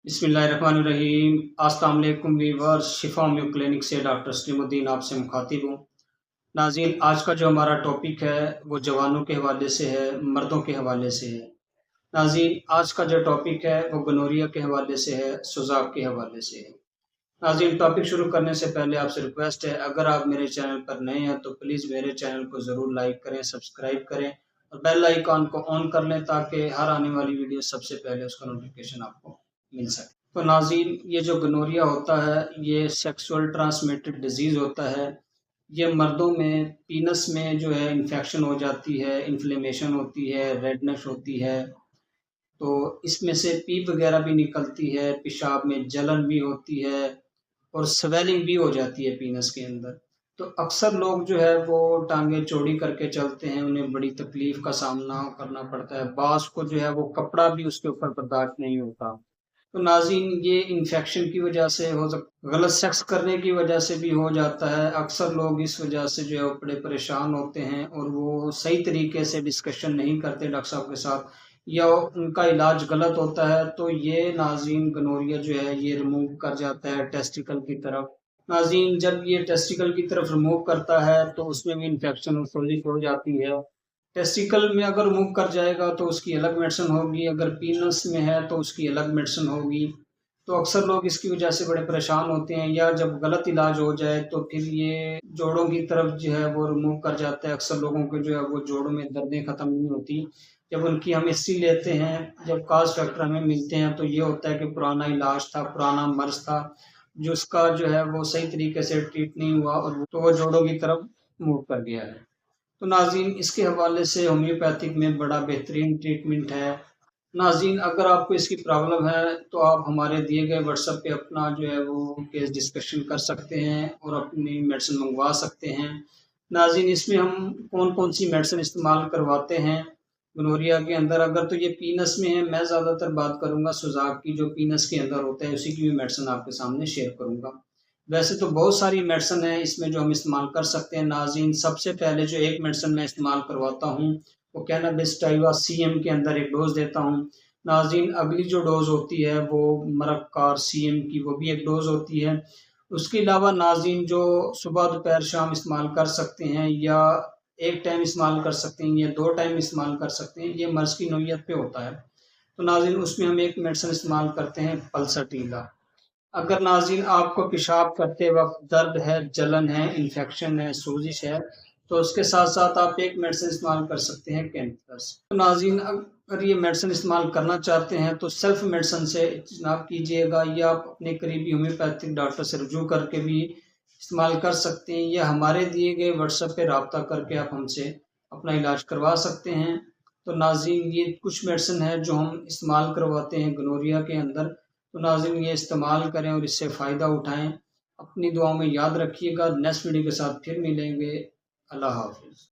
बिस्मिल्लाहिर्रहमानिर्रहीम। अस्सलाम वालेकुम वीवर्स, शिफा होम्यो क्लिनिक से डॉक्टर सलीमुद्दीन आपसे मुखातिब हूँ। नाज़रीन, आज का जो हमारा टॉपिक है वो जवानों के हवाले से है, मर्दों के हवाले से है। नाज़रीन, आज का जो टॉपिक है वो गनोरिया के हवाले से है, सुजाक के हवाले से है। नाज़रीन, टॉपिक शुरू करने से पहले आपसे रिक्वेस्ट है, अगर आप मेरे चैनल पर नए हैं तो प्लीज़ मेरे चैनल को ज़रूर लाइक करें, सब्सक्राइब करें और बेल आइकॉन को ऑन कर लें ताकि हर आने वाली वीडियो सबसे पहले उसका नोटिफिकेशन आपको मिल सके। तो नाज़रीन, ये जो गनोरिया होता है ये सेक्सुअल ट्रांसमिटेड डिजीज़ होता है। ये मर्दों में पीनस में जो है इन्फेक्शन हो जाती है, इन्फ्लेमेशन होती है, रेडनेस होती है। तो इसमें से पीप वगैरह भी निकलती है, पेशाब में जलन भी होती है और स्वेलिंग भी हो जाती है पीनस के अंदर। तो अक्सर लोग जो है वो टांगे चौड़ी करके चलते हैं, उन्हें बड़ी तकलीफ का सामना करना पड़ता है। बाज़ को जो है वो कपड़ा भी उसके ऊपर बर्दाश्त नहीं होता। तो नाज़रीन, ये इन्फेक्शन की वजह से हो गलत सेक्स करने की वजह से भी हो जाता है। अक्सर लोग इस वजह से जो है वो बड़े परेशान होते हैं और वो सही तरीके से डिस्कशन नहीं करते डॉक्टर साहब के साथ, या उनका इलाज गलत होता है। तो ये नाज़रीन गनोरिया जो है ये रिमूव कर जाता है टेस्टिकल की तरफ। नाज़रीन, जब ये टेस्टिकल की तरफ रिमूव करता है तो उसमें भी इन्फेक्शन और सोजिश हो जाती है। टेस्टिकल में अगर मूव कर जाएगा तो उसकी अलग मेडिसिन होगी, अगर पीनस में है तो उसकी अलग मेडिसिन होगी। तो अक्सर लोग इसकी वजह से बड़े परेशान होते हैं, या जब गलत इलाज हो जाए तो फिर ये जोड़ों की तरफ जो है वो रिमूव कर जाता है। अक्सर लोगों के जो है वो जोड़ों में दर्दें ख़त्म नहीं होती। जब उनकी हम हिस्ट्री लेते हैं, जब काज फैक्टर हमें मिलते हैं तो ये होता है कि पुराना इलाज था, पुराना मर्ज़ था, जिसका जो है वो सही तरीके से ट्रीट नहीं हुआ और तो वो जोड़ों की तरफ मूव कर गया है। तो नाज़रीन, इसके हवाले से होम्योपैथिक में बड़ा बेहतरीन ट्रीटमेंट है। नाज़रीन, अगर आपको इसकी प्रॉब्लम है तो आप हमारे दिए गए व्हाट्सएप पे अपना जो है वो केस डिस्कशन कर सकते हैं और अपनी मेडिसिन मंगवा सकते हैं। नाज़रीन, इसमें हम कौन-कौन सी मेडिसिन इस्तेमाल करवाते हैं गनोरिया के अंदर, अगर तो ये पीनस में है, मैं ज़्यादातर बात करूँगा सुजाक की, जो पीनस के अंदर होता है, उसी की भी मेडिसिन आपके सामने शेयर करूँगा। वैसे तो बहुत सारी मेडिसिन है इसमें जो हम इस्तेमाल कर सकते हैं नाज़रीन। सबसे पहले जो एक मेडिसिन मैं इस्तेमाल करवाता हूँ वो कैनाबिस टाइवा सीएम के अंदर एक डोज़ देता हूँ। नाज़रीन, अगली जो डोज़ होती है वो मरक्कार सीएम की, वो भी एक डोज़ होती है। उसके अलावा नाज़रीन जो सुबह दोपहर शाम इस्तेमाल कर सकते हैं, या एक टाइम इस्तेमाल कर सकते हैं या 2 टाइम इस्तेमाल कर सकते हैं, ये मर्ज़ की नौइयत पे होता है। तो नाज़रीन, उसमें हम एक मेडिसिन इस्तेमाल करते हैं पल्साटीला। अगर नाज़रीन आपको पेशाब करते वक़्त दर्द है, जलन है, इन्फेक्शन है, सोजिश है, तो उसके साथ-साथ आप एक मेडिसिन इस्तेमाल कर सकते हैं कैंथस। तो नाज़रीन, अगर ये मेडिसिन इस्तेमाल करना चाहते हैं तो सेल्फ मेडिसिन से इज्तनाब कीजिएगा, या आप अपने करीबी होम्योपैथिक डॉक्टर से रुजू करके भी इस्तेमाल कर सकते हैं, या हमारे दिए गए व्हाट्सएप पे राब्ता करके आप हमसे अपना इलाज करवा सकते हैं। तो नाज़रीन, ये कुछ मेडिसिन है जो हम इस्तेमाल करवाते हैं गनोरिया के अंदर। तो नाज़रीन, ये इस्तेमाल करें और इससे फ़ायदा उठाएँ। अपनी दुआओं में याद रखिएगा। नेक्स्ट वीडियो के साथ फिर मिलेंगे। अल्लाह हाफ़िज़।